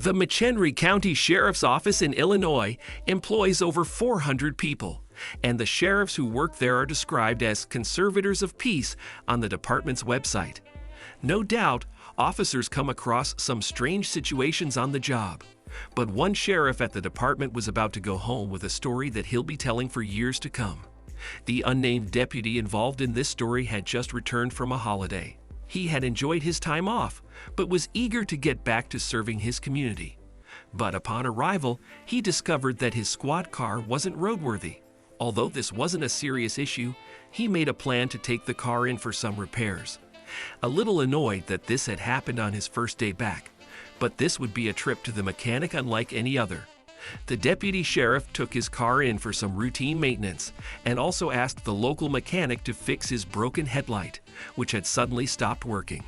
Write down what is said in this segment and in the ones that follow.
The McHenry County Sheriff's Office in Illinois employs over 400 people, and the sheriffs who work there are described as conservators of peace on the department's website. No doubt, officers come across some strange situations on the job, but one sheriff at the department was about to go home with a story that he'll be telling for years to come. The unnamed deputy involved in this story had just returned from a holiday. He had enjoyed his time off, but was eager to get back to serving his community. But upon arrival, he discovered that his squad car wasn't roadworthy. Although this wasn't a serious issue, he made a plan to take the car in for some repairs. A little annoyed that this had happened on his first day back, but this would be a trip to the mechanic unlike any other. The deputy sheriff took his car in for some routine maintenance and also asked the local mechanic to fix his broken headlight, which had suddenly stopped working.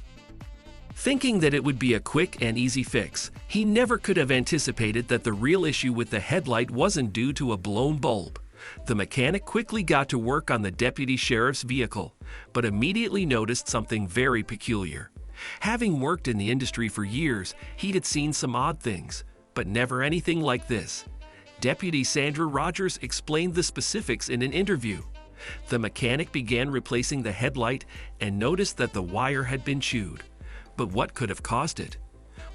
Thinking that it would be a quick and easy fix, he never could have anticipated that the real issue with the headlight wasn't due to a blown bulb. The mechanic quickly got to work on the deputy sheriff's vehicle, but immediately noticed something very peculiar. Having worked in the industry for years, he had seen some odd things, but never anything like this. Deputy Sandra Rogers explained the specifics in an interview. The mechanic began replacing the headlight and noticed that the wire had been chewed. But what could have caused it?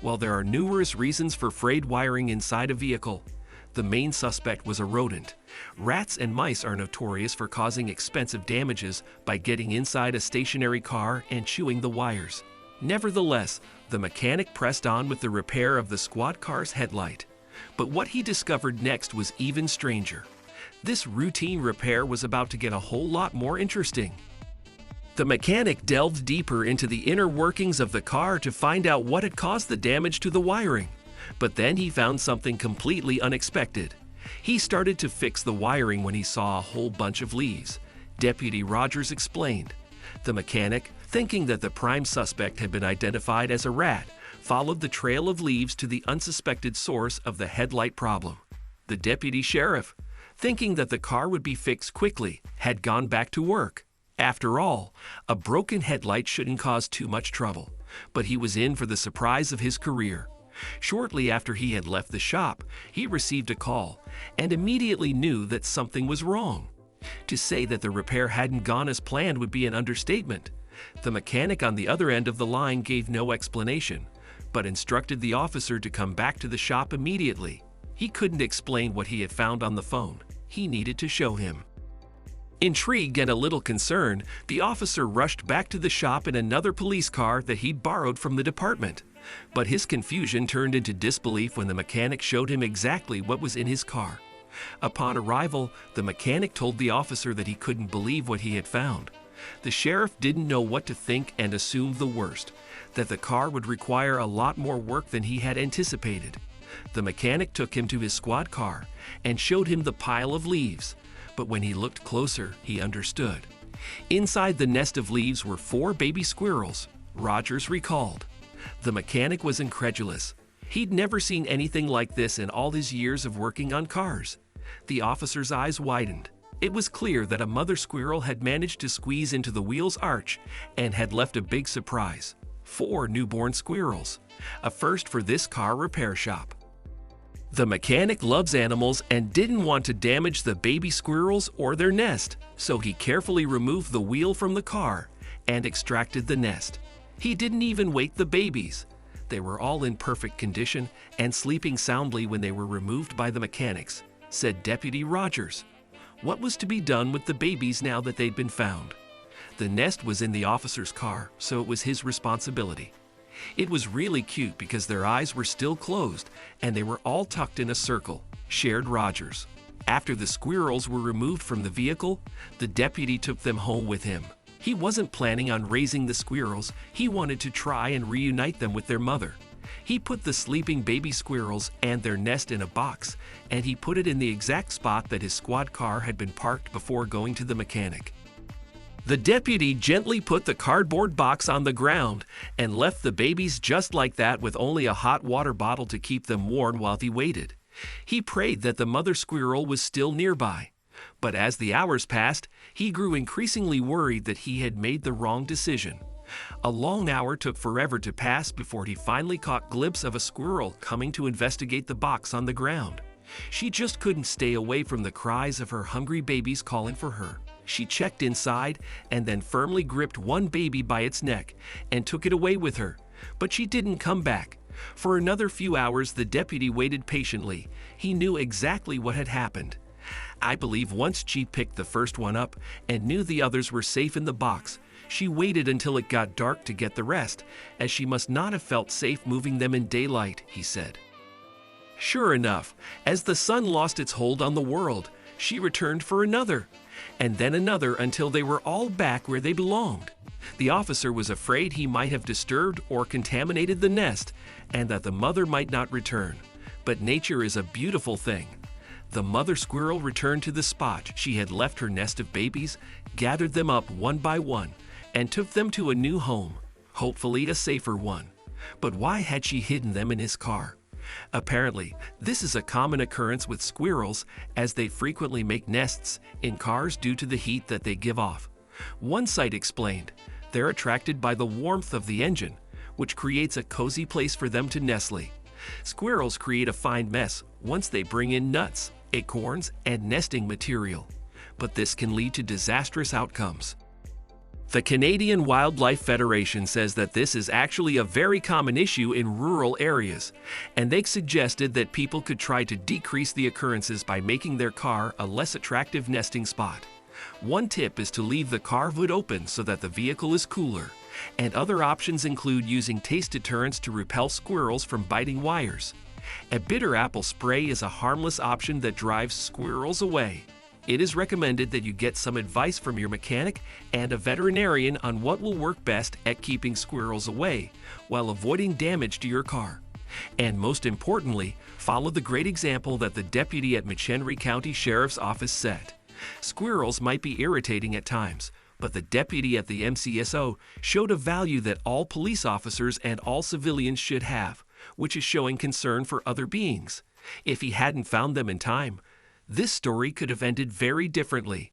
Well, there are numerous reasons for frayed wiring inside a vehicle. The main suspect was a rodent. Rats and mice are notorious for causing expensive damages by getting inside a stationary car and chewing the wires. Nevertheless, the mechanic pressed on with the repair of the squad car's headlight. But what he discovered next was even stranger. This routine repair was about to get a whole lot more interesting. The mechanic delved deeper into the inner workings of the car to find out what had caused the damage to the wiring. But then he found something completely unexpected. He started to fix the wiring when he saw a whole bunch of leaves. Deputy Rogers explained. The mechanic, thinking that the prime suspect had been identified as a rat, followed the trail of leaves to the unsuspected source of the headlight problem. The deputy sheriff, thinking that the car would be fixed quickly, had gone back to work. After all, a broken headlight shouldn't cause too much trouble, but he was in for the surprise of his career. Shortly after he had left the shop, he received a call and immediately knew that something was wrong. To say that the repair hadn't gone as planned would be an understatement. The mechanic on the other end of the line gave no explanation, but instructed the officer to come back to the shop immediately. He couldn't explain what he had found on the phone. He needed to show him. Intrigued and a little concerned, the officer rushed back to the shop in another police car that he'd borrowed from the department. But his confusion turned into disbelief when the mechanic showed him exactly what was in his car. Upon arrival, the mechanic told the officer that he couldn't believe what he had found. The sheriff didn't know what to think and assumed the worst, that the car would require a lot more work than he had anticipated. The mechanic took him to his squad car and showed him the pile of leaves. But when he looked closer, he understood. Inside the nest of leaves were 4 baby squirrels, Rogers recalled. The mechanic was incredulous. He'd never seen anything like this in all his years of working on cars. The officer's eyes widened. It was clear that a mother squirrel had managed to squeeze into the wheel's arch and had left a big surprise. 4 newborn squirrels, a first for this car repair shop. The mechanic loves animals and didn't want to damage the baby squirrels or their nest, so he carefully removed the wheel from the car and extracted the nest. He didn't even wake the babies. They were all in perfect condition and sleeping soundly when they were removed by the mechanics, said Deputy Rogers. What was to be done with the babies now that they'd been found? The nest was in the officer's car, so it was his responsibility. It was really cute because their eyes were still closed and they were all tucked in a circle, shared Rogers. After the squirrels were removed from the vehicle, the deputy took them home with him. He wasn't planning on raising the squirrels, he wanted to try and reunite them with their mother. He put the sleeping baby squirrels and their nest in a box, and he put it in the exact spot that his squad car had been parked before going to the mechanic. The deputy gently put the cardboard box on the ground and left the babies just like that with only a hot water bottle to keep them warm while he waited. He prayed that the mother squirrel was still nearby. But as the hours passed, he grew increasingly worried that he had made the wrong decision. A long hour took forever to pass before he finally caught glimpse of a squirrel coming to investigate the box on the ground. She just couldn't stay away from the cries of her hungry babies calling for her. She checked inside and then firmly gripped one baby by its neck and took it away with her. But she didn't come back. For another few hours, the deputy waited patiently. He knew exactly what had happened. I believe once she picked the first one up and knew the others were safe in the box, she waited until it got dark to get the rest, as she must not have felt safe moving them in daylight, he said. Sure enough, as the sun lost its hold on the world, she returned for another, and then another until they were all back where they belonged. The officer was afraid he might have disturbed or contaminated the nest and that the mother might not return. But nature is a beautiful thing. The mother squirrel returned to the spot she had left her nest of babies, gathered them up one by one, and took them to a new home, hopefully a safer one. But why had she hidden them in his car? Apparently, this is a common occurrence with squirrels, as they frequently make nests in cars due to the heat that they give off. One site explained, they're attracted by the warmth of the engine, which creates a cozy place for them to nestle. Squirrels create a fine mess once they bring in nuts, acorns, and nesting material, but this can lead to disastrous outcomes. The Canadian Wildlife Federation says that this is actually a very common issue in rural areas, and they suggested that people could try to decrease the occurrences by making their car a less attractive nesting spot. One tip is to leave the car hood open so that the vehicle is cooler, and other options include using taste deterrents to repel squirrels from biting wires. A bitter apple spray is a harmless option that drives squirrels away. It is recommended that you get some advice from your mechanic and a veterinarian on what will work best at keeping squirrels away while avoiding damage to your car. And most importantly, follow the great example that the deputy at McHenry County Sheriff's Office set. Squirrels might be irritating at times, but the deputy at the MCSO showed a value that all police officers and all civilians should have, which is showing concern for other beings. If he hadn't found them in time, this story could have ended very differently.